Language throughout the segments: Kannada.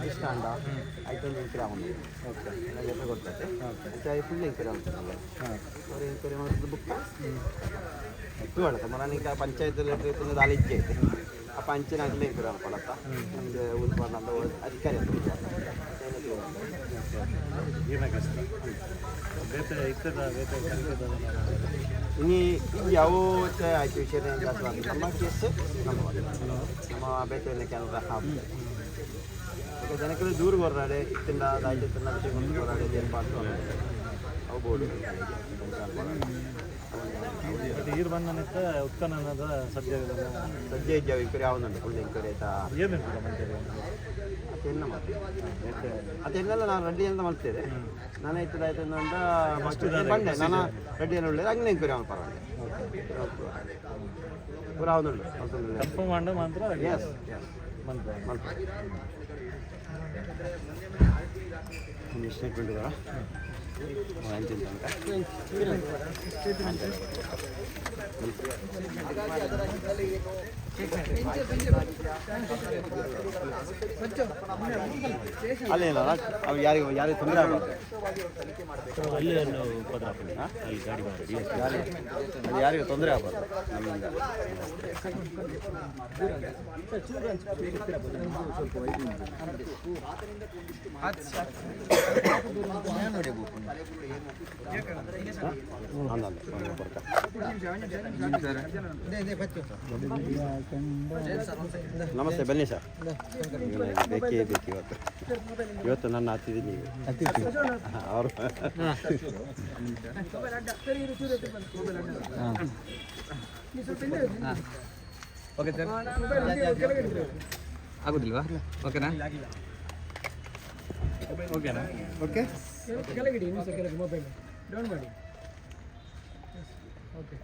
ಇಷ್ಟ ಆಯ್ತೊಂದು ಎಂಕ್ವೈರಿ ಆಗೋದು ಓಕೆ ಲೆಟರ್ ಕೊಡ್ತೈತೆ ಓಕೆ ಫುಲ್ ಎಂಕ್ವೈರಿ ಆಗ್ತದೆ ಅವ್ರು ಎಂಕ್ವೈರಿ ಮಾಡಿದ್ದು ಬುಕ್ಕ ಇದು ಮಾಡುತ್ತೆ ಮನೀಗ ಪಂಚಾಯತ್ ಲೆಟ್ರ್ ಇತ್ತು ಅಲ್ಲಿ ಇಜ್ಜೆ ಐತೆ ಆ ಪಂಚನಾಗಲೇ ಎಂಕ್ವೈರಿ ಮಾಡ್ಕೊಳತ್ತ ನಮಗೆ ಉತ್ಪನ್ನ ಅಧಿಕಾರಿ ಅಂತ ಇನ್ನು ಯಾವ ಆಯ್ತು ವಿಷಯ ನಮ್ಮ ಕೇಸ್ ನಮ್ಮ ಬೇತೆ ಕೆಲಸ ಜನಕ್ಕೆ ದೂರ ಬರಾಡೆ ಇತ್ತಿಂದ ರಾಜ್ಯത്തിൻ്റെ വിഷയം കൊണ്ട് പോരാടെ ഏർപ്പാട് ಅವು ಬೋರ್ಡು ನೀರು ಬಂದನಿತ್ತ ಉತ್ಖನನದ ಸದ್ಯ ಇದ್ದಾವೆ ಇಂಕರಿ ಯಾವ್ದುಂಟು ಫುಲ್ ಇಂಕರಿ ಆಯ್ತಾ ಏನುಂಟು ಅದೆಲ್ಲ ಅದೆನ್ನೆಲ್ಲ ನಾನು ರೆಡ್ಡಿ ಅಂತ ಮಾಡ್ತೇನೆ ನಾನು ಆಯ್ತದಾಯ್ತು ಅಂತ ಬಂದೆ ನಾನು ರೆಡ್ಡಿಯನ್ನು ಒಳ್ಳೇದು ಹಂಗೆ ಇಂಕರಿ ಅವನು ಪರವಾಗಿ ಪೂರ ಯಾವ್ದುಂಟು ಕನ್ಫರ್ಮ್ ಮಾಡ ಮಾತ್ರ ಎಸ್ ಎಸ್ ಮಾಡ್ತಾರೆ ಒಂದು ಸ್ಟೇಟ್ಮೆಂಟ್ ಇದರ ಅಲ್ಲೇನ ಅವು ಯಾರಿಗೆ ತೊಂದರೆ ಆಗಬಾರ್ದು ಯಾರಿಗೆ ತೊಂದರೆ ಆಗಬಾರ್ದು ನಮ್ಮಿಂದ ನಮಸ್ತೆ ಬನ್ನಿ ಸರ್ ಬೇಕೇ ಬೇಕು ಇವತ್ತು ನನ್ನ ಹತ್ತಿದ್ದೀನಿ ಅವರು ಓಕೆ ಸರ್ ಆಗೋದಿಲ್ವಾ ಓಕೆನಾ ಓಕೆನಾ ಓಕೆ ಕೆಳಗಿಡಿ ಇನ್ನೂ ಸಹ ಕೆಳಗೆ ಮೊಬೈಲ್ ಡೌನ್ ಮಾಡಿ ಓಕೆ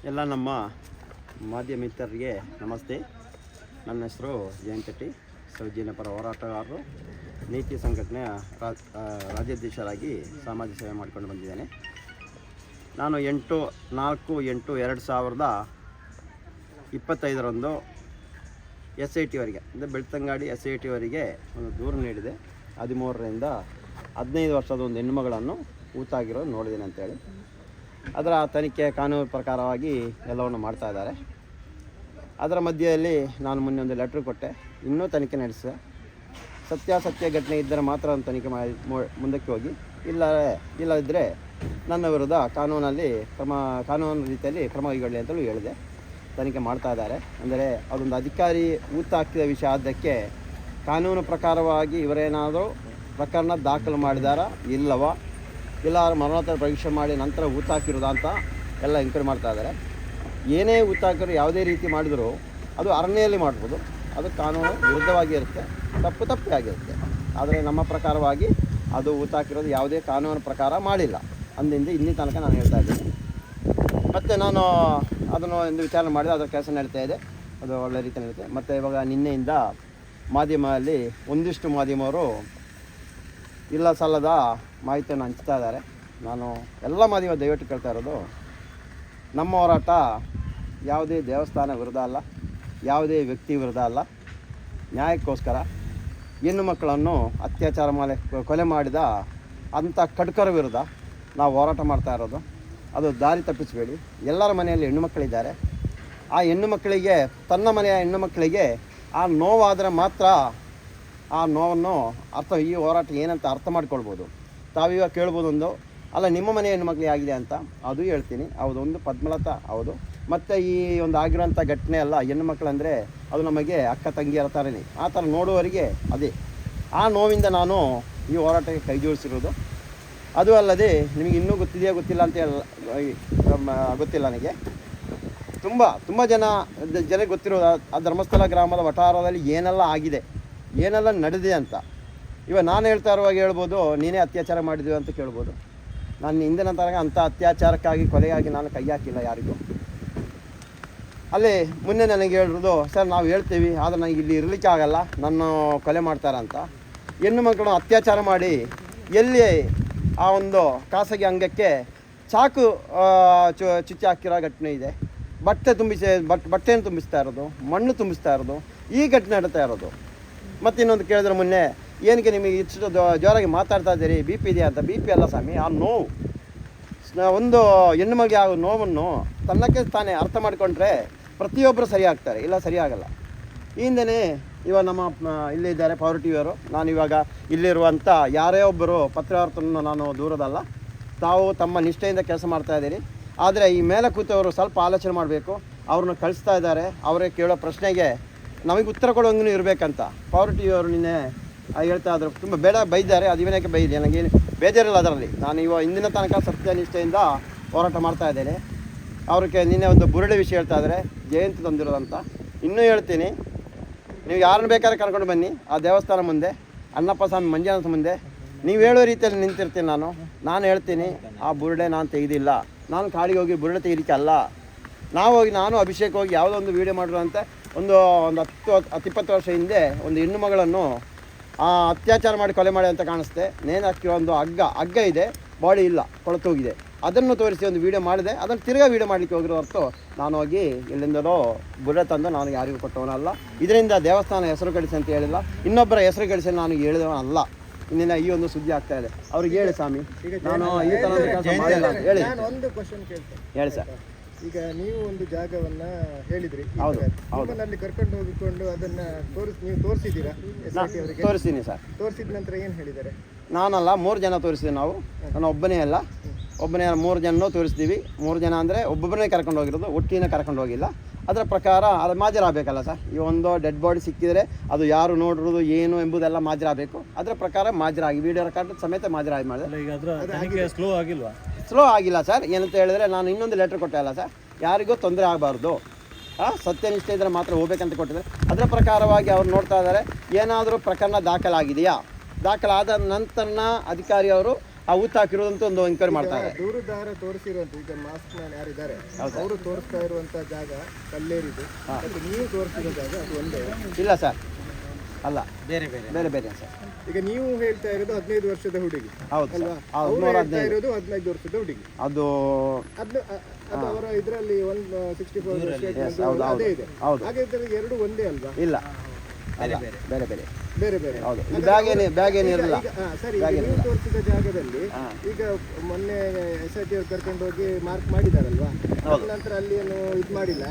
ಎಲ್ಲ ನಮ್ಮ ಮಾಧ್ಯಮ ಮಿತ್ರರಿಗೆ ನಮಸ್ತೆ. ನನ್ನ ಹೆಸರು ಜಯಂತಟ್ಟಿ, ಸೌಜನ್ಯ ಪರ ಹೋರಾಟಗಾರರು, ನೀತಿ ಸಂಘಟನೆಯ ರಾಜ್ಯಾಧ್ಯಕ್ಷರಾಗಿ ಸಾಮಾಜಿಕ ಸೇವೆ ಮಾಡಿಕೊಂಡು ಬಂದಿದ್ದೇನೆ. ನಾನು 8/4/2025 SIT-ವರೆಗೆ ಅಂದರೆ ಬೆಳ್ತಂಗಡಿ SIT-ವರೆಗೆ ಒಂದು ದೂರು ನೀಡಿದೆ. 13ರಿಂದ 15 ವರ್ಷದ ಒಂದು ಹೆಣ್ಣುಮಗಳನ್ನು ಊತಾಗಿರೋದು ನೋಡಿದ್ದೇನೆ ಅಂತೇಳಿ. ಅದರ ತನಿಖೆ ಕಾನೂನು ಪ್ರಕಾರವಾಗಿ ಎಲ್ಲವನ್ನು ಮಾಡ್ತಾ ಇದ್ದಾರೆ. ಅದರ ಮಧ್ಯೆಯಲ್ಲಿ ನಾನು ಮೊನ್ನೆ ಒಂದು ಲೆಟ್ರ್ ಕೊಟ್ಟೆ, ಇನ್ನೂ ತನಿಖೆ ನಡೆಸಿದೆ. ಸತ್ಯಾಸತ್ಯ ಘಟನೆ ಇದ್ದರೆ ಮಾತ್ರ ಒಂದು ತನಿಖೆ ಮಾಡಿ ಮುಂದಕ್ಕೆ ಹೋಗಿ, ಇಲ್ಲದಿದ್ದರೆ ನನ್ನ ವಿರುದ್ಧ ಕಾನೂನು ರೀತಿಯಲ್ಲಿ ಕ್ರಮ ಕೈಗೊಳ್ಳಿ ಅಂತಲೂ ಹೇಳಿದೆ. ತನಿಖೆ ಮಾಡ್ತಾ ಇದ್ದಾರೆ. ಅಂದರೆ ಅದೊಂದು ಅಧಿಕಾರಿ ಊತ ಹಾಕಿದ ವಿಷಯ ಆದ್ದಕ್ಕೆ ಕಾನೂನು ಪ್ರಕಾರವಾಗಿ ಇವರೇನಾದರೂ ಪ್ರಕರಣ ದಾಖಲು ಮಾಡಿದಾರಾ ಇಲ್ಲವಾ, ಇಲ್ಲ ಮರಣೋತ್ತರ ಪರೀಕ್ಷೆ ಮಾಡಿ ನಂತರ ಊತ ಹಾಕಿರೋದಾ ಅಂತ ಎಲ್ಲ ಎಂಕ್ವೈರಿ ಮಾಡ್ತಾ ಇದ್ದಾರೆ. ಏನೇ ಊತ ಹಾಕಿದ್ರು ಯಾವುದೇ ರೀತಿ ಮಾಡಿದರೂ ಅದು ಅರಣ್ಯಲ್ಲಿ ಮಾಡ್ಬೋದು, ಅದು ಕಾನೂನು ವಿರುದ್ಧವಾಗಿ ಇರುತ್ತೆ, ತಪ್ಪೇ ಆಗಿರುತ್ತೆ. ಆದರೆ ನಮ್ಮ ಪ್ರಕಾರವಾಗಿ ಅದು ಊತ ಹಾಕಿರೋದು ಯಾವುದೇ ಕಾನೂನು ಪ್ರಕಾರ ಮಾಡಿಲ್ಲ ಅಂದಿಂದ ಇನ್ನಿ ತನಕ ನಾನು ಹೇಳ್ತಾ ಇದ್ದೀನಿ. ಮತ್ತು ನಾನು ಅದನ್ನು ಒಂದು ವಿಚಾರಣೆ ಮಾಡಿದೆ, ಅದರ ಕೆಲಸ ನಡೀತಾ ಇದೆ, ಅದು ಒಳ್ಳೆ ರೀತಿ ನಡೀತೆ. ಮತ್ತು ಇವಾಗ ನಿನ್ನೆಯಿಂದ ಮಾಧ್ಯಮದಲ್ಲಿ ಒಂದಿಷ್ಟು ಮಾಧ್ಯಮವರು ಇಲ್ಲ ಸಲ್ಲದ ಮಾಹಿತಿಯನ್ನು ಹಂಚ್ತಾ ಇದ್ದಾರೆ. ನಾನು ಎಲ್ಲ ಮಾಧ್ಯಮ ದಯವಿಟ್ಟು ಕೇಳ್ತಾ ಇರೋದು, ನಮ್ಮ ಹೋರಾಟ ಯಾವುದೇ ದೇವಸ್ಥಾನ ವಿರುದ್ಧ ಅಲ್ಲ, ಯಾವುದೇ ವ್ಯಕ್ತಿ ವಿರುದ್ಧ ಅಲ್ಲ, ನ್ಯಾಯಕ್ಕೋಸ್ಕರ ಹೆಣ್ಣು ಮಕ್ಕಳನ್ನು ಅತ್ಯಾಚಾರ ಕೊಲೆ ಮಾಡಿದ ಅಂಥ ಕಡ್ಕರ ವಿರುದ್ಧ ನಾವು ಹೋರಾಟ ಮಾಡ್ತಾ ಇರೋದು. ಅದು ದಾರಿ ತಪ್ಪಿಸಬೇಡಿ. ಎಲ್ಲರ ಮನೆಯಲ್ಲಿ ಹೆಣ್ಣು ಮಕ್ಕಳಿದ್ದಾರೆ. ಆ ಹೆಣ್ಣು ಮಕ್ಕಳಿಗೆ, ತನ್ನ ಮನೆಯ ಹೆಣ್ಣು ಮಕ್ಕಳಿಗೆ ಆ ನೋವಾದರೆ ಮಾತ್ರ ಆ ನೋವನ್ನು ಈ ಹೋರಾಟ ಏನಂತ ಅರ್ಥ ಮಾಡ್ಕೊಳ್ಬೋದು. ತಾವೀಗ ಕೇಳ್ಬೋದು ಒಂದು, ಅಲ್ಲ ನಿಮ್ಮ ಮನೆ ಹೆಣ್ಣುಮಕ್ಳಿಗೆ ಆಗಿದೆ ಅಂತ, ಅದು ಹೇಳ್ತೀನಿ. ಹೌದು, ಒಂದು ಪದ್ಮಲತಾ ಹೌದು. ಮತ್ತು ಈ ಒಂದು ಆಗಿರೋಂಥ ಘಟನೆ ಅಲ್ಲ, ಹೆಣ್ಣು ಮಕ್ಕಳಂದರೆ ಅದು ನಮಗೆ ಅಕ್ಕ ತಂಗಿಯರ ಥರನೇ, ಆ ಥರ ನೋಡುವವರಿಗೆ ಅದೇ. ಆ ನೋವಿಂದ ನಾನು ಈ ಹೋರಾಟಕ್ಕೆ ಕೈ ಜೋಡಿಸಿರೋದು. ಅದು ಅಲ್ಲದೆ ನಿಮಗೆ ಇನ್ನೂ ಗೊತ್ತಿದೆಯಾ ಗೊತ್ತಿಲ್ಲ ಅಂತ ಗೊತ್ತಿಲ್ಲ ನನಗೆ. ತುಂಬ ಜನಕ್ಕೆ ಗೊತ್ತಿರೋದು ಆ ಧರ್ಮಸ್ಥಳ ಗ್ರಾಮದ ವಠಾರದಲ್ಲಿ ಏನೆಲ್ಲ ಆಗಿದೆ, ಏನೆಲ್ಲ ನಡೆದಿದೆ ಅಂತ. ಇವಾಗ ನಾನು ಹೇಳ್ತಾ ಇರುವಾಗ ಹೇಳ್ಬೋದು, ನೀನೇ ಅತ್ಯಾಚಾರ ಮಾಡಿದ್ವಿ ಅಂತ ಕೇಳ್ಬೋದು. ನಾನು ಹಿಂದಿನ ತನಕ ಅಂಥ ಅತ್ಯಾಚಾರಕ್ಕಾಗಿ, ಕೊಲೆಗಾಗಿ ನಾನು ಕೈ ಹಾಕಿಲ್ಲ ಯಾರಿಗೂ. ಅಲ್ಲಿ ಮೊನ್ನೆ ನನಗೆ ಹೇಳಿರೋದು, ಸರ್ ನಾವು ಹೇಳ್ತೀವಿ ಆದರೆ ನನಗೆ ಇಲ್ಲಿ ಇರಲಿಕ್ಕೆ ಆಗಲ್ಲ, ನನ್ನ ಕೊಲೆ ಮಾಡ್ತಾರಂತ. ಹೆಣ್ಣು ಮಕ್ಕಳನ್ನು ಅತ್ಯಾಚಾರ ಮಾಡಿ ಎಲ್ಲಿ ಆ ಒಂದು ಖಾಸಗಿ ಅಂಗಕ್ಕೆ ಚಾಕು ಚುಚ್ಚಿ ಹಾಕಿರೋ ಘಟನೆ ಇದೆ. ಬಟ್ಟೆಯನ್ನು ತುಂಬಿಸ್ತಾ ಇರೋದು, ಮಣ್ಣು ತುಂಬಿಸ್ತಾ ಇರೋದು, ಈ ಘಟನೆ ನಡೀತಾ ಇರೋದು. ಮತ್ತು ಇನ್ನೊಂದು ಕೇಳಿದ್ರೆ ಮೊನ್ನೆ ಏನಕ್ಕೆ ನಿಮಗೆ ಇಷ್ಟು ಜೋರಾಗಿ ಮಾತಾಡ್ತಾ ಇದ್ದೀರಿ, ಬಿ ಪಿ ಇದೆಯಾ ಅಂತ. ಬಿ ಪಿ ಅಲ್ಲ ಸ್ವಾಮಿ, ಆ ನೋವು, ಒಂದು ಹೆಣ್ಣು ಮಗಿ ಆಗೋ ನೋವನ್ನು ತನ್ನಕ್ಕೆ ತಾನೇ ಅರ್ಥ ಮಾಡಿಕೊಂಡ್ರೆ ಪ್ರತಿಯೊಬ್ಬರು ಸರಿ ಆಗ್ತಾರೆ, ಇಲ್ಲ ಸರಿಯಾಗಲ್ಲ. ಈ ಹಿಂದೆ ಇವಾಗ ನಮ್ಮ ಇಲ್ಲಿದ್ದಾರೆ ಪವರ್ ಟಿವಿಯವರು, ನಾನು ಇವಾಗ ಇಲ್ಲಿರುವಂಥ ಯಾರೇ ಒಬ್ಬರು ಪತ್ರಕರ್ತರನ್ನು ನಾನು ದೂರದಲ್ಲ, ತಾವು ತಮ್ಮ ನಿಷ್ಠೆಯಿಂದ ಕೆಲಸ ಮಾಡ್ತಾಯಿದ್ದೀರಿ. ಆದರೆ ಈ ಮೇಲೆ ಕೂತವರು ಸ್ವಲ್ಪ ಆಲೋಚನೆ ಮಾಡಬೇಕು. ಅವ್ರನ್ನ ಕಳಿಸ್ತಾ ಇದ್ದಾರೆ, ಅವರೇ ಕೇಳೋ ಪ್ರಶ್ನೆಗೆ ನಮಗೆ ಉತ್ತರ ಕೊಡೋಂಗೂ ಇರಬೇಕಂತ ಪವರ್ ಟಿವಿಯವರು ನಿನ್ನೆ ಹೇಳ್ತಾ ಇದ್ರು. ತುಂಬ ಬೈದ್ದಾರೆ, ಅದು ಇವನಕ್ಕೆ ಬೈದೆ, ನನಗೇನು ಬೇಜಾರಿಲ್ಲ ಅದರಲ್ಲಿ. ನಾನು ಇಂದಿನ ತನಕ ಸತ್ಯನಿಷ್ಠೆಯಿಂದ ಹೋರಾಟ ಮಾಡ್ತಾ ಇದ್ದೇನೆ. ಅವ್ರಿಗೆ ನಿನ್ನೆ ಒಂದು ಬುರುಡೆ ವಿಷಯ ಹೇಳ್ತಾ ಇದ್ದಾರೆ, ಜಯಂತಿ ತಂದಿರೋದಂತ. ಇನ್ನೂ ಹೇಳ್ತೀನಿ, ನೀವು ಯಾರನ್ನು ಬೇಕಾದ್ರೆ ಕರ್ಕೊಂಡು ಬನ್ನಿ ಆ ದೇವಸ್ಥಾನ ಮುಂದೆ, ಅಣ್ಣಪ್ಪ ಸ್ವಾಮಿ ಮಂಜುನಾಥ ಮುಂದೆ, ನೀವು ಹೇಳೋ ರೀತಿಯಲ್ಲಿ ನಿಂತಿರ್ತೀನಿ. ನಾನು ಹೇಳ್ತೀನಿ, ಆ ಬುರುಡೆ ನಾನು ತೆಗೆದಿಲ್ಲ. ನಾನು ಕಾಡಿಗೆ ಹೋಗಿ ಬುರುಡೆ ತೆಗಿಲಿಕ್ಕೆ ಅಲ್ಲ. ನಾನು ಅಭಿಷೇಕ್ ಹೋಗಿ ಯಾವುದೋ ಒಂದು ವೀಡಿಯೋ ಮಾಡಿರುವಂತೆ ಒಂದು 10-20 ವರ್ಷ ಹಿಂದೆ ಒಂದು ಹೆಣ್ಣು ಮಗಳನ್ನು ಅತ್ಯಾಚಾರ ಮಾಡಿ ಕೊಲೆ ಮಾಡಿ ಅಂತ ಕಾಣಿಸ್ತೆ. ನೇಣು ಹಾಕಿರೋ ಒಂದು ಹಗ್ಗ ಇದೆ, ಬಾಡಿ ಇಲ್ಲ, ಕೊಳತೋಗಿದೆ. ಅದನ್ನು ತೋರಿಸಿ ಒಂದು ವೀಡಿಯೋ ಮಾಡಿದೆ. ಅದನ್ನು ತಿರ್ಗಾ ವೀಡಿಯೋ ಮಾಡಲಿಕ್ಕೆ ಹೋಗಿರೋ ಹೊರತು ನಾನು ಹೋಗಿ ಎಲ್ಲಿಂದಲೋ ಬುರ್ರೆ ತಂದು ನಾನು ಯಾರಿಗೂ ಕೊಟ್ಟವನಲ್ಲ. ಇದರಿಂದ ದೇವಸ್ಥಾನ ಹೆಸರು ಗಳಿಸಿ ಅಂತ ಹೇಳಿಲ್ಲ, ಇನ್ನೊಬ್ಬರ ಹೆಸರು ಗಳಿಸಿ ನಾನು ಹೇಳಿದವನಲ್ಲ. ಇನ್ನೇನ ಈ ಒಂದು ಸುದ್ದಿ ಆಗ್ತಾ ಇದೆ. ಅವ್ರಿಗೆ ಹೇಳಿ ಸ್ವಾಮಿ, ನಾನು ಈ ಥರ ಕೆಲಸ ಮಾಡಿಲ್ಲ ಅಂತ ಹೇಳಿ. ಒಂದು ಕ್ವಶನ್ ಕೇಳ್ತೇನೆ. ಹೇಳಿ ಸರ್. ಈಗ ನೀವು ಒಂದು ಜಾಗವನ್ನ ಹೇಳಿದ್ರಿ, ಹೌದು. ಅಲ್ಲಿ ಕರ್ಕೊಂಡು ಹೋಗಿಕೊಂಡು ಅದನ್ನ ನೀವು ತೋರಿಸಿದ್ದೀರಾ? ತೋರಿಸ್ತೀನಿ ಸರ್. ತೋರಿಸಿದ ನಂತರ ಏನು ಹೇಳಿದ್ದಾರೆ? ನಾನಲ್ಲ, 3 ಜನ ತೋರಿಸಿದ್ವಿ ನಾವು. ನಾನು ಒಬ್ಬನೇ ಅಲ್ಲ, 3 ಜನ ತೋರಿಸ್ತೀವಿ. 3 ಜನ ಅಂದರೆ ಒಬ್ಬೊಬ್ಬರನ್ನೇ ಕರ್ಕೊಂಡು ಹೋಗಿರೋದು, ಒಟ್ಟಿನ ಕರ್ಕೊಂಡು ಹೋಗಿಲ್ಲ. ಅದರ ಪ್ರಕಾರ ಅದು ಮಾಜರಾಗಬೇಕಲ್ಲ ಸರ್. ಈ ಒಂದು ಡೆಡ್ ಬಾಡಿ ಸಿಕ್ಕಿದರೆ ಅದು ಯಾರು ನೋಡಿರೋದು ಏನು ಎಂಬುದೆಲ್ಲ ಮಾಜರಾಗಬೇಕು. ಅದರ ಪ್ರಕಾರ ಮಾಜರಾಗಿ ವಿಡಿಯೋ ರೆಕಾರ್ಡ್ ಸಮೇತ ಮಾಜರಾಗಿ ಮಾಡಿದೆ. ಈಗ ಅದರ ತನಿಖೆ ಸ್ಲೋ ಆಗಿಲ್ವಾ? ಸ್ಲೋ ಆಗಿಲ್ಲ ಸರ್. ಏನಂತ ಹೇಳಿದ್ರೆ, ನಾನು ಇನ್ನೊಂದು ಲೆಟ್ರ್ ಕೊಟ್ಟೆ ಅಲ್ಲ ಸರ್, ಯಾರಿಗೂ ತೊಂದರೆ ಆಗಬಾರ್ದು, ಸತ್ಯನಿಷ್ಠೆ ಇದ್ದರೆ ಮಾತ್ರ ಹೋಗ್ಬೇಕಂತ ಕೊಟ್ಟಿದ್ದಾರೆ. ಅದರ ಪ್ರಕಾರವಾಗಿ ಅವ್ರು ನೋಡ್ತಾ ಇದ್ದಾರೆ, ಏನಾದರೂ ಪ್ರಕರಣ ದಾಖಲಾಗಿದೆಯಾ, ದಾಖಲಾದ ನಂತರ ಅಧಿಕಾರಿಯವರು ಆ ಊತ ಹಾಕಿರೋದಂತ ಒಂದು ಎಂಕ್ವೈರಿ ಮಾಡ್ತಾರೆ. ದೂರುದಾರ ತೋರಿಸಿರುವಂತ ಈಗ ಮಾಸ್ಕ್ ಮ್ಯಾನ್ ಯಾರಿದ್ದಾರೆ ಅವರು ತೋರಿಸ್ತಾ ಇರುವಂತ ಜಾಗ ಕಲ್ಲೇರಿದು, ನೀವು ತೋರಿಸಿರೋ ಜಾಗ ಅದು ಒಂದೇ? ಇಲ್ಲ ಸರ್, ಅಲ್ಲ, ಬೇರೆ ಸರ್. ಈಗ ನೀವು ಹೇಳ್ತಾ ಇರೋದು 15 ವರ್ಷದ ಹುಡುಗಿ, ಹೌದು ಅಲ್ವಾ? ಹೌದು, ಇರೋದು 15 ವರ್ಷದ ಹುಡುಗಿ. ಅದು ಅವರ ಇದರಲ್ಲಿ 164 ಅದೇ ಇದೆ. ಹಾಗಾದ್ರೆ ಎರಡು ಒಂದೇ ಅಲ್ವಾ? ಇಲ್ಲ, ಬೇರೆ ಬೇರೆ. ಹೌದು. ಬ್ಯಾಗ್ ಏನಿರಲ್ಲ. ಸರಿ, ನೀವು ತೋರಿಸಿದ ಜಾಗದಲ್ಲಿ ಈಗ ಮೊನ್ನೆ SIT ಅವ್ರು ಕರ್ಕೊಂಡು ಹೋಗಿ ಮಾರ್ಕ್ ಮಾಡಿದಾರಲ್ವಾ? ನಂತರ ಅಲ್ಲಿ ಏನು ಇದು ಮಾಡಿಲ್ಲ,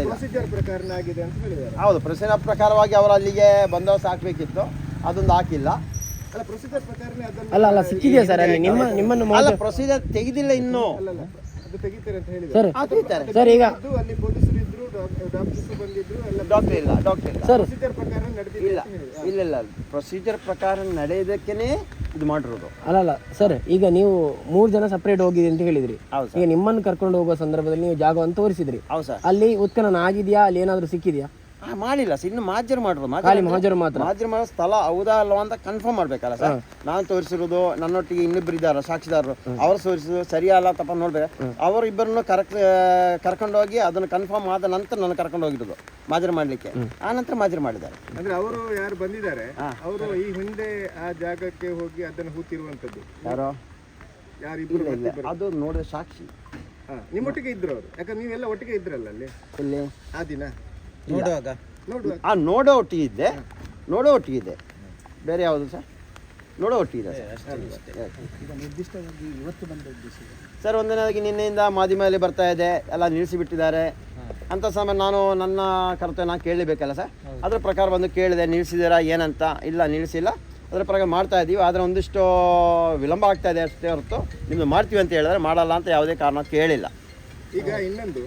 ಪ್ರೊಸೀಜರ್ ಪ್ರಕಾರ ಆಗಿದೆ ಅಂತ ಹೇಳಿದ್ದಾರೆ. ಹೌದು, ಪ್ರೊಸೀಜರ್ ಪ್ರಕಾರವಾಗಿ ಅವರು ಅಲ್ಲಿಗೆ ಬಂದೋಬಸ್ತ್ ಹಾಕ್ಬೇಕಿತ್ತು, ಅದೊಂದು ಹಾಕಿಲ್ಲ. ಅಲ್ಲ, ಪ್ರೊಸೀಜರ್ ಪ್ರಕಾರನೇ ಅಲ್ಲ ಸಿಕ್ಕಿದೆಯಾ ಸರ್ ಅಲ್ಲಿ ನಿಮ್ಮನ್ನು? ಅಲ್ಲ, ಪ್ರೊಸೀಜರ್ ತೆಗೆದಿಲ್ಲ ಇನ್ನೂ. ಅದು ತೆಗಿತಾರೆ ಅಂತ ಹೇಳಿದ್ದಾರೆ ಸರ್. ಈಗ ಅಲ್ಲಿ ಪೊಲೀಸರು ಇದ್ರು, ಡಾಕ್ಟರ್ಸ್ ಬಂದಿದ್ರು, ಡಾಕ್ಟರ್ ಇಲ್ಲ ಸರ್. ಪ್ರೊಸೀಜರ್ ಪ್ರಕಾರ ನಡೆದಿಲ್ಲ. ಇಲ್ಲ, ಪ್ರೊಸೀಜರ್ ಪ್ರಕಾರ ನಡೆಯೋದಕ್ಕೇನೆ ಇದು ಮಾಡಿರೋದು. ಅಲ್ಲ ಸರ್, ಈಗ ನೀವು 3 ಜನ ಸಪ್ರೇಟ್ ಹೋಗಿದ್ರಿ ಅಂತ ಹೇಳಿದ್ರಿ. ಹೌದು ಈಗ ನಿಮ್ಮನ್ನು ಕರ್ಕೊಂಡು ಹೋಗೋ ಸಂದರ್ಭದಲ್ಲಿ ನೀವು ಜಾಗವನ್ನು ತೋರಿಸಿದ್ರಿ. ಹೌದು ಸರ್. ಅಲ್ಲಿ ಉತ್ಖನನ ಆಗಿದೆಯಾ, ಅಲ್ಲಿ ಏನಾದರೂ ಸಿಕ್ಕಿದೆಯಾ? ಮಾಡಿಲ್ಲ ಸರ್, ಇನ್ನು ಮಾಜರ್ ಮಾಡಿರೋದು. ಮಾಜರು ಮಾತ್ರ. ಮಾಜರ್ ಮಾಡೋ ಸ್ಥಳ ಹೌದಾ ಅಲ್ವಾ ಅಂತ ಕನ್ಫರ್ಮ್ ಮಾಡ್ಬೇಕಲ್ಲ ಸರ್. ನಾನು ತೋರಿಸಿರೋದು, ನನ್ನೊಟ್ಟಿಗೆ ಇನ್ನಿಬ್ಬರು ಇದ್ದಾರೆ ಸಾಕ್ಷಿದಾರರು, ಅವರು ತೋರಿಸಿದ್ರು ಸರಿಯಲ್ಲ ತಪ್ಪ ನೋಡ್ಬೇಕು. ಅವರಿಬ್ಬರನ್ನು ಕರ್ಕೊಂಡೋಗಿ ಅದನ್ನು ಕನ್ಫರ್ಮ್ ಆದ ನಂತರ ನಾನು ಕರ್ಕೊಂಡು ಹೋಗಿರೋದು ಮಾಜರ್ ಮಾಡ್ಲಿಕ್ಕೆ. ಆ ನಂತರ ಮಾಜರ್ ಮಾಡಿದ್ದಾರೆ. ಅಂದ್ರೆ ಅವರು ಯಾರು ಬಂದಿದ್ದಾರೆ, ಅವರು ಈ ಹಿಂದೆ ಆ ಜಾಗಕ್ಕೆ ಹೋಗಿ ಅದನ್ನು ಹೂತಿರುವಂತದ್ದು ಯಾರಿಬ್ರು? ಅದು ನೋಡಿದ ಸಾಕ್ಷಿ ನಿಮ್ಮೊಟ್ಟಿಗೆ ಇದ್ರು ಅವರು, ಯಾಕಂದ್ರೆ ನೀವೆಲ್ಲ ಒಟ್ಟಿಗೆ ಇದ್ರಲ್ಲ ಅಲ್ಲಿ ಇಲ್ಲಿ ಆ ದಿನ ನೋಡುವಾಗ. ನೋಡೋ ಒಟ್ಟಿಗಿದೆ, ಬೇರೆ ಯಾವುದು ಸರ್? ನೋಡೋ ಒಟ್ಟಿಗಿದೆ ಸರ್. ಒಂದನೇದಾಗಿ ನಿನ್ನೆಯಿಂದ ಮಾಧ್ಯಮದಲ್ಲಿ ಬರ್ತಾ ಇದೆ, ಎಲ್ಲ ನಿಲ್ಲಿಸಿಬಿಟ್ಟಿದ್ದಾರೆ ಅಂತ ಸಮಯ ನಾನು ನನ್ನ ಕರ್ತವ್ಯ ನಾನು ಕೇಳಲೇಬೇಕಲ್ಲ ಸರ್. ಅದರ ಪ್ರಕಾರ ಬಂದು ಕೇಳಿದೆ, ನಿಲ್ಲಿಸಿದ್ದೀರಾ ಏನಂತ. ಇಲ್ಲ, ನಿಲ್ಲಿಸಿಲ್ಲ, ಅದರ ಪ್ರಕಾರ ಮಾಡ್ತಾ ಇದ್ದೀವಿ. ಆದರೆ ಒಂದಿಷ್ಟು ವಿಳಂಬ ಆಗ್ತಾ ಇದೆ ಅಷ್ಟೇ ಹೊರತು ನಿಮ್ಮದು ಮಾಡ್ತೀವಿ ಅಂತ ಹೇಳಿದ್ರೆ ಮಾಡಲ್ಲ ಅಂತ ಯಾವುದೇ ಕಾರಣ ಕೇಳಿಲ್ಲ. ಈಗ ಇನ್ನೊಂದು,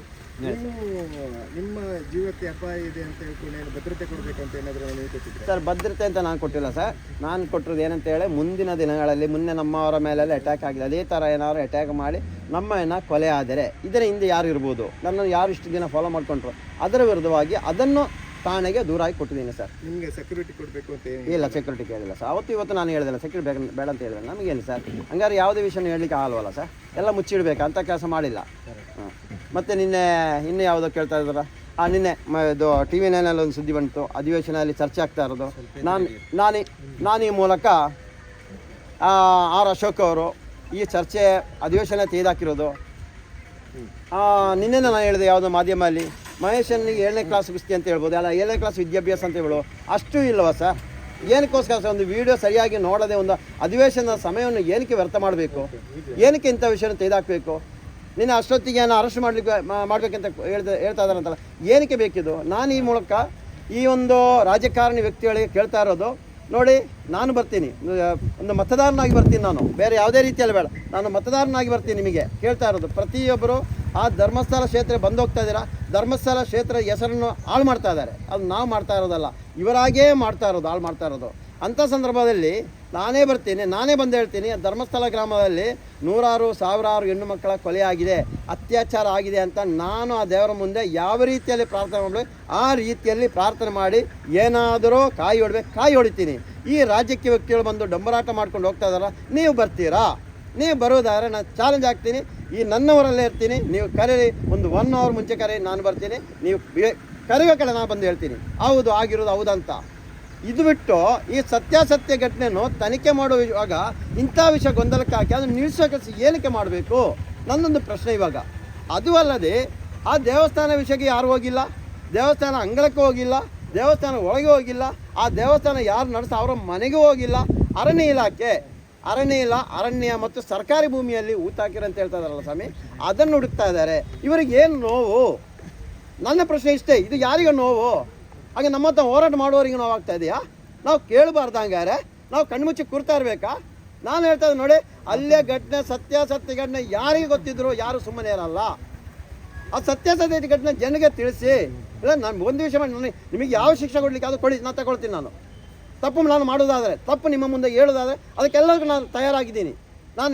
ನಿಮ್ಮ ಜೀವಕ್ಕೆ ಅಪಾಯ ಇದೆ ಅಂತ ಹೇಳ್ಕೊಂಡು ಏನು ಭದ್ರತೆ ಕೊಡಬೇಕಂತ ಏನಾದರೂ ನೀವು ಕೊಟ್ಟಿದ್ದೀರಾ? ಸರ್, ಭದ್ರತೆ ಅಂತ ನಾನು ಕೊಟ್ಟಿಲ್ಲ ಸರ್. ನಾನು ಕೊಟ್ಟಿರೋದು ಏನಂತ ಹೇಳಿ, ಮುಂದಿನ ದಿನಗಳಲ್ಲಿ ನಮ್ಮವರ ಮೇಲೆಲ್ಲ ಅಟ್ಯಾಕ್ ಆಗಿದೆ, ಅದೇ ಥರ ಏನಾದ್ರು ಅಟ್ಯಾಕ್ ಮಾಡಿ ನಮ್ಮನ್ನು ಕೊಲೆ ಆದರೆ ಇದರ ಹಿಂದೆ ಯಾರು ಇರ್ಬೋದು, ನನ್ನನ್ನು ಯಾರು ಇಷ್ಟು ದಿನ ಫಾಲೋ ಮಾಡಿಕೊಂಡ್ರು, ಅದರ ವಿರುದ್ಧವಾಗಿ ಅದನ್ನು ಠಾಣೆಗೆ ದೂರ ಆಗಿ ಕೊಟ್ಟಿದ್ದೀನಿ ಸರ್. ನಿಮಗೆ ಸೆಕ್ಯೂರಿಟಿ ಕೊಡಬೇಕು ಅಂತ ಇಲ್ಲ, ಸೆಕ್ಯೂರಿಟಿ ಕೇಳಿಲ್ಲ ಸರ್. ಇವತ್ತು ನಾನು ಹೇಳಿದೆಲ್ಲ ಸೆಕ್ಯೂರಿಟಿ ಬೇಡ ಅಂತ ಹೇಳಿದೆ. ನಮಗೇನು ಸರ್, ಹಂಗಾರೆ ಯಾವುದೇ ವಿಷಯನೂ ಹೇಳಲಿಕ್ಕೆ ಆಗಲ್ವಲ್ಲ ಸರ್. ಎಲ್ಲ ಮುಚ್ಚಿಡ್ಬೇಕು ಅಂತ ಕೆಲಸ ಮಾಡಿಲ್ಲ. ಮತ್ತು ನಿನ್ನೆ ಇನ್ನೂ ಯಾವುದೋ ಕೇಳ್ತಾ ಇದ್ದಾರ. ನಿನ್ನೆ ಇದು TV 9 ಒಂದು ಸುದ್ದಿ ಬಂತು, ಅಧಿವೇಶನದಲ್ಲಿ ಚರ್ಚೆ ಆಗ್ತಾ ಇರೋದು. ನಾನು ಈ ಮೂಲಕ R ಅಶೋಕ್ ಅವರು ಈ ಚರ್ಚೆ ಅಧಿವೇಶನ ತೆಗೆದಾಕಿರೋದು. ನಿನ್ನೆ ನಾನು ಹೇಳಿದೆ ಯಾವುದೋ ಮಾಧ್ಯಮದಲ್ಲಿ, ಮಹೇಶನಿಗೆ 7ನೇ ಕ್ಲಾಸ್ ಕುಸ್ತಿ ಅಂತ ಹೇಳ್ಬೋದು, ಅಲ್ಲ 7ನೇ ಕ್ಲಾಸ್ ವಿದ್ಯಾಭ್ಯಾಸ ಅಂತ ಹೇಳ್ಬೋದು, ಅಷ್ಟು ಇಲ್ಲವಾ ಸರ್? ಏನಕ್ಕೋಸ್ಕರ ಸರ್ ಒಂದು ವಿಡಿಯೋ ಸರಿಯಾಗಿ ನೋಡದೆ ಒಂದು ಅಧಿವೇಶನದ ಸಮಯವನ್ನು ಏನಕ್ಕೆ ವ್ಯರ್ಥ ಮಾಡಬೇಕು? ಏನಕ್ಕೆ ಇಂಥ ವಿಷಯನ ತೆಗೆದಾಕಬೇಕು? ನಿನ್ನ ಅಷ್ಟೊತ್ತಿಗೆ ನಾನು ಅರೆಸ್ಟ್ ಮಾಡಬೇಕಂತ ಹೇಳ್ತಾ ಇದ್ದಾರಂತಲ್ಲ, ಏನಕ್ಕೆ ಬೇಕಿದು? ನಾನು ಈ ಮೂಲಕ ಈ ಒಂದು ರಾಜಕಾರಣಿ ವ್ಯಕ್ತಿಗಳಿಗೆ ಕೇಳ್ತಾ ಇರೋದು, ನೋಡಿ ನಾನು ಬರ್ತೀನಿ, ಒಂದು ಮತದಾರನಾಗಿ ಬರ್ತೀನಿ, ನಾನು ಬೇರೆ ಯಾವುದೇ ರೀತಿಯಲ್ಲಿ ಬೇಡ, ನಾನು ಮತದಾರನಾಗಿ ಬರ್ತೀನಿ. ನಿಮಗೆ ಕೇಳ್ತಾ ಇರೋದು, ಪ್ರತಿಯೊಬ್ಬರು ಆ ಧರ್ಮಸ್ಥಳ ಕ್ಷೇತ್ರ ಬಂದು ಹೋಗ್ತಾ ಇದ್ದೀರಾ, ಧರ್ಮಸ್ಥಳ ಕ್ಷೇತ್ರ ಹೆಸರನ್ನು ಹಾಳು ಮಾಡ್ತಾ ಇದ್ದಾರೆ. ಅದು ನಾವು ಮಾಡ್ತಾ ಇರೋದಲ್ಲ, ಇವರಾಗೇ ಮಾಡ್ತಾ ಇರೋದು, ಹಾಳು ಮಾಡ್ತಾ ಇರೋದು. ಅಂಥ ಸಂದರ್ಭದಲ್ಲಿ ನಾನೇ ಬರ್ತೀನಿ, ನಾನೇ ಬಂದು ಹೇಳ್ತೀನಿ, ಧರ್ಮಸ್ಥಳ ಗ್ರಾಮದಲ್ಲಿ ನೂರಾರು ಸಾವಿರಾರು ಹೆಣ್ಣು ಮಕ್ಕಳ ಕೊಲೆ ಆಗಿದೆ, ಅತ್ಯಾಚಾರ ಆಗಿದೆ ಅಂತ ನಾನು ಆ ದೇವರ ಮುಂದೆ ಯಾವ ರೀತಿಯಲ್ಲಿ ಪ್ರಾರ್ಥನೆ ಮಾಡಬೇಕು ಆ ರೀತಿಯಲ್ಲಿ ಪ್ರಾರ್ಥನೆ ಮಾಡಿ ಏನಾದರೂ ಕಾಯಿ ಹೊಡಿತೀನಿ. ಈ ರಾಜ್ಯಕ್ಕೆ ವ್ಯಕ್ತಿಗಳು ಬಂದು ಡಂಬರಾಟ ಮಾಡ್ಕೊಂಡು ಹೋಗ್ತಾ ಇದ್ದಾರ, ನೀವು ಬರ್ತೀರಾ? ನೀವು ಬರೋದಾದ್ರೆ ನಾನು ಚಾಲೆಂಜ್ ಆಗ್ತೀನಿ, ಈ ನನ್ನವರಲ್ಲೇ ಇರ್ತೀನಿ, ನೀವು ಕರೀರಿ, ಒಂದು 1 hour ಮುಂಚೆ ಕರೀರಿ, ನಾನು ಬರ್ತೀನಿ. ನೀವು ಕರೆಯೋ ಕಡೆ ನಾನು ಬಂದು ಹೇಳ್ತೀನಿ ಹೌದು ಆಗಿರೋದು ಹೌದಂತ. ಇದು ಬಿಟ್ಟು ಈ ಸತ್ಯಾಸತ್ಯ ಘಟನೆಯನ್ನು ತನಿಖೆ ಮಾಡುವಾಗ ಇಂಥ ವಿಷಯ ಗೊಂದಲಕ್ಕೆ ಹಾಕಿ ಅದನ್ನು ನಿಲ್ಲಿಸೋ ಕೆಲಸ ಏನಕ್ಕೆ ಮಾಡಬೇಕು? ನನ್ನೊಂದು ಪ್ರಶ್ನೆ ಇವಾಗ. ಅದು ಅಲ್ಲದೆ ಆ ದೇವಸ್ಥಾನ ವಿಷಯಕ್ಕೆ ಯಾರು ಹೋಗಿಲ್ಲ, ದೇವಸ್ಥಾನ ಅಂಗಳಕ್ಕೆ ಹೋಗಿಲ್ಲ, ದೇವಸ್ಥಾನ ಒಳಗೆ ಹೋಗಿಲ್ಲ, ಆ ದೇವಸ್ಥಾನ ಯಾರು ನಡೆಸ ಅವರ ಮನೆಗೂ ಹೋಗಿಲ್ಲ. ಅರಣ್ಯ ಮತ್ತು ಸರ್ಕಾರಿ ಭೂಮಿಯಲ್ಲಿ ಊತಾಕಿರೋ ಅಂತ ಹೇಳ್ತಾ ಇದ್ದಾರಲ್ಲ ಸ್ವಾಮಿ, ಅದನ್ನು ಹುಡುಕ್ತಾ ಇದ್ದಾರೆ. ಇವರಿಗೆ ಏನು ನೋವು? ನನ್ನ ಪ್ರಶ್ನೆ ಇಷ್ಟೇ, ಇದು ಯಾರಿಗೂ ನೋವು? ಹಾಗೆ ನಮ್ಮ ಹತ್ರ ಹೋರಾಟ ಮಾಡುವವರಿಗೆ ನೋವಾಗ್ತಾ ಇದೆಯಾ? ನಾವು ಕೇಳಬಾರ್ದು? ಹಂಗಾರೆ ನಾವು ಕಣ್ಮುಚ್ಚಿ ಕೂರ್ತಾ ಇರಬೇಕಾ? ನಾನು ಹೇಳ್ತಾ ಇದ್ದೆ ನೋಡಿ, ಅಲ್ಲೇ ಘಟನೆ ಸತ್ಯಾಸತ್ಯ ಘಟನೆ ಯಾರಿಗೆ ಗೊತ್ತಿದ್ರು ಯಾರು ಸುಮ್ಮನೆ ಇರಲ್ಲ. ಆ ಸತ್ಯಾಸತ್ಯ ಘಟನೆ ಜನಗೆ ತಿಳಿಸಿ. ಇಲ್ಲ ನಾನು ಒಂದು ವಿಷಯ ಮಾಡಿ, ನಿಮಗೆ ಯಾವ ಶಿಕ್ಷೆ ಕೊಡಲಿಕ್ಕೆ ಅದು ಕೊಡಿ, ನಾನು ತಗೊಳ್ತೀನಿ. ನಾನು ತಪ್ಪು ನಾನು ಮಾಡೋದಾದರೆ, ತಪ್ಪು ನಿಮ್ಮ ಮುಂದೆ ಹೇಳೋದಾದರೆ ಅದಕ್ಕೆಲ್ಲರಿಗೂ ನಾನು ತಯಾರಾಗಿದ್ದೀನಿ. ನಾನು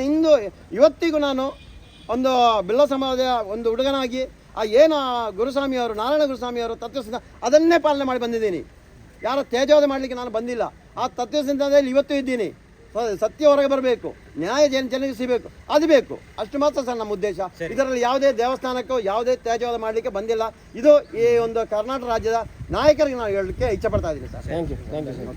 ಇವತ್ತಿಗೂ ನಾನು ಒಂದು ಬಿಲ್ಲ ಸಮಾಜದ ಒಂದು ಹುಡುಗನಾಗಿ ಏನು ಗುರುಸ್ವಾಮಿಯವರು, ನಾರಾಯಣ ಗುರುಸ್ವಾಮಿಯವರು ತತ್ವಸಿದ್ಧ ಅದನ್ನೇ ಪಾಲನೆ ಮಾಡಿ ಬಂದಿದ್ದೀನಿ. ಯಾರ ತೇಜೋವಧೆ ಮಾಡಲಿಕ್ಕೆ ನಾನು ಬಂದಿಲ್ಲ. ಆ ತತ್ವಸಿದ್ಧಾಂತದಲ್ಲಿ ಇವತ್ತು ಇದ್ದೀನಿ. ಸತ್ಯ ಹೊರಗೆ ಬರಬೇಕು, ನ್ಯಾಯ ಜನರಿಗೆ ಸಿಗಬೇಕು, ಅದು ಬೇಕು. ಅಷ್ಟು ಮಾತ್ರ ಸರ್ ನಮ್ಮ ಉದ್ದೇಶ. ಇದರಲ್ಲಿ ಯಾವುದೇ ದೇವಸ್ಥಾನಕ್ಕೂ ಯಾವುದೇ ತ್ಯಾಜ್ಯವಾದ ಮಾಡಲಿಕ್ಕೆ ಬಂದಿಲ್ಲ. ಇದು ಈ ಒಂದು ಕರ್ನಾಟಕ ರಾಜ್ಯದ ನಾಯಕರಿಗೆ ನಾವು ಹೇಳಲಿಕ್ಕೆ ಇಚ್ಛೆ ಪಡ್ತಾ ಇದ್ದೀನಿ ಸರ್. Thank you sir.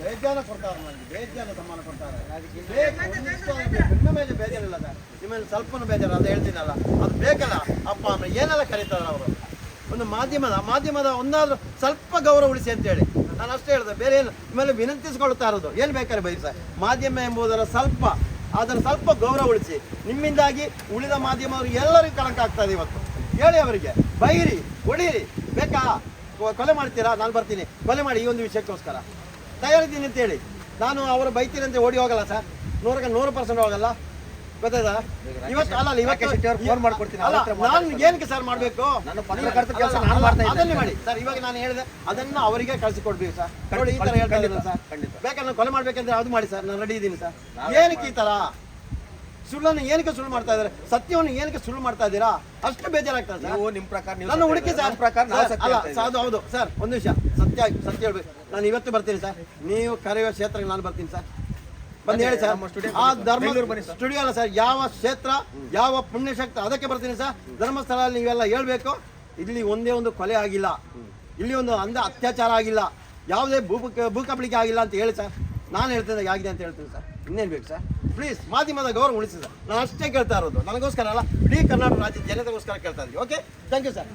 ಬೇಜಾನ ಕೊಡ್ತಾರೆ, ನನಗೆ ಬೇಜಾನ ಸಮ್ಮಾನ ಕೊಡ್ತಾರೆ. ಬೇಜಾರಿಲ್ಲ ಸರ್, ನಿಮ್ಮಲ್ಲಿ ಸ್ವಲ್ಪ ಬೇಜಾರು, ಅದು ಹೇಳ್ತೀನಲ್ಲ, ಅದು ಬೇಕಲ್ಲ. ಅಪ್ಪ ಅಮ್ಮ ಏನೆಲ್ಲ ಕರೀತಾರೆ ಅವರು. ಒಂದು ಮಾಧ್ಯಮದ ಒಂದಾದ್ರೂ ಸ್ವಲ್ಪ ಗೌರವ ಉಳಿಸಿ ಅಂತೇಳಿ ನಾನು ಅಷ್ಟೇ ಹೇಳಿದೆ, ಬೇರೆ ಏನು ನಿಮ್ಮಲ್ಲಿ ವಿನಂತಿಸ್ಕೊಳ್ತಾ ಇರೋದು. ಏನು ಬೇಕಾದ್ರೆ ಬೈ ಸರ್, ಮಾಧ್ಯಮ ಎಂಬುದರ ಅದರ ಸ್ವಲ್ಪ ಗೌರವ ಉಳಿಸಿ. ನಿಮ್ಮಿಂದಾಗಿ ಉಳಿದ ಮಾಧ್ಯಮದವ್ರಿಗೆ ಎಲ್ಲರಿಗೂ ಕಳಂಕ ಆಗ್ತಾ ಇದೆ. ಇವತ್ತು ಹೇಳಿ ಅವರಿಗೆ, ಬೈರಿ, ಹೊಡೀರಿ, ಬೇಕಾ ಕೊಲೆ ಮಾಡ್ತೀರಾ? ನಾನು ಬರ್ತೀನಿ, ಕೊಲೆ ಮಾಡಿ, ಈ ಒಂದು ವಿಷಯಕ್ಕೋಸ್ಕರ ತಯಾರಿದ್ದೀನಿ ಅಂತೇಳಿ. ನಾನು ಅವರು ಬೈತೀನಿ ಅಂತ ಓಡಿ ಹೋಗಲ್ಲ ಸರ್, 100% ಹೋಗಲ್ಲ. ಗೊತ್ತಾಯ್ತಾ? ಇವತ್ತು ಫೋನ್ ಮಾಡ್ಕೊಡ್ತೀನಿ. ನಾನು ಏನಕ್ಕೆ ಸರ್ ಮಾಡಬೇಕು? ಅದನ್ನೇ ಮಾಡಿ ಸರ್. ಇವಾಗ ನಾನು ಹೇಳಿದೆ ಅದನ್ನು ಅವರಿಗೆ ಕಳಿಸಿಕೊಡ್ಬೇಕು ಸರ್. ನೋಡಿ ಈ ಥರ ಹೇಳ್ತಾ ಇದ್ದೀನಿ ಸರ್, ಬೇಕಾದ್ರೆ ಕೊಲೆ ಮಾಡ್ಬೇಕಂದ್ರೆ ಅದು ಮಾಡಿ ಸರ್, ನಾನು ರೆಡಿ ಇದ್ದೀನಿ ಸರ್. ಏನಕ್ಕೆ ಈ ಥರ ಸುಳ್ಳನ್ನು ಏನಕ್ಕೆ ಸುಳ್ಳು ಮಾಡ್ತಾ ಇದ್ದಾರೆ? ಸತ್ಯವನ್ನು ಏನಕ್ಕೆ ಸುಳ್ಳು ಮಾಡ್ತಾ ಇದ್ದೀರಾ? ಅಷ್ಟು ಬೇಜಾರಾಗ್ತದೆ ಸರ್. ನಿಮ್ಮ ಪ್ರಕಾರ ನನ್ನ ಹುಡುಕಿ ಸರ್ ಅಲ್ಲ ಹೌದು ಸರ್. ಒಂದು ವಿಷಯ ಸತ್ಯ ಹೇಳ್ಬೇಕು. ನಾನು ಇವತ್ತು ಬರ್ತೀನಿ ಸರ್, ನೀವು ಕರೆಯುವ ಕ್ಷೇತ್ರಕ್ಕೆ ನಾನು ಬರ್ತೀನಿ ಸರ್. ಬಂದು ಹೇಳಿ ಸರ್. ಆ ಧರ್ಮ ಸ್ಟುಡಿಯೋ ಅಲ್ಲ ಸರ್, ಯಾವ ಕ್ಷೇತ್ರ ಯಾವ ಪುಣ್ಯಶಕ್ತಿ ಅದಕ್ಕೆ ಬರ್ತೀನಿ ಸರ್. ಧರ್ಮಸ್ಥಳದಲ್ಲಿ ನೀವೆಲ್ಲ ಹೇಳ್ಬೇಕು, ಇಲ್ಲಿ ಒಂದೇ ಒಂದು ಕೊಲೆ ಆಗಿಲ್ಲ, ಇಲ್ಲಿ ಒಂದು ಅತ್ಯಾಚಾರ ಆಗಿಲ್ಲ, ಯಾವುದೇ ಭೂಕಬಳಿಕೆ ಆಗಿಲ್ಲ ಅಂತ ಹೇಳಿ ಸರ್. ನಾನು ಹೇಳ್ತೇನೆ ಆಗಿದೆ ಅಂತ ಹೇಳ್ತೀನಿ ಸರ್. ಇನ್ನೇನು ಬೇಕು ಸರ್? ಪ್ಲೀಸ್ ಮಾಧ್ಯಮದ ಗೌರವ ಉಳಿಸಿ ಸರ್. ನಾನು ಅಷ್ಟೇ ಕೇಳ್ತಾ ಇರೋದು, ನನಗೋಸ್ಕರ ಅಲ್ಲ, ಇಡೀ ಕರ್ನಾಟಕ ರಾಜ್ಯದ ಜನತೆಗೋಸ್ಕರ ಕೇಳ್ತಾ ಇದ್ದೀವಿ. Okay, thank you sir.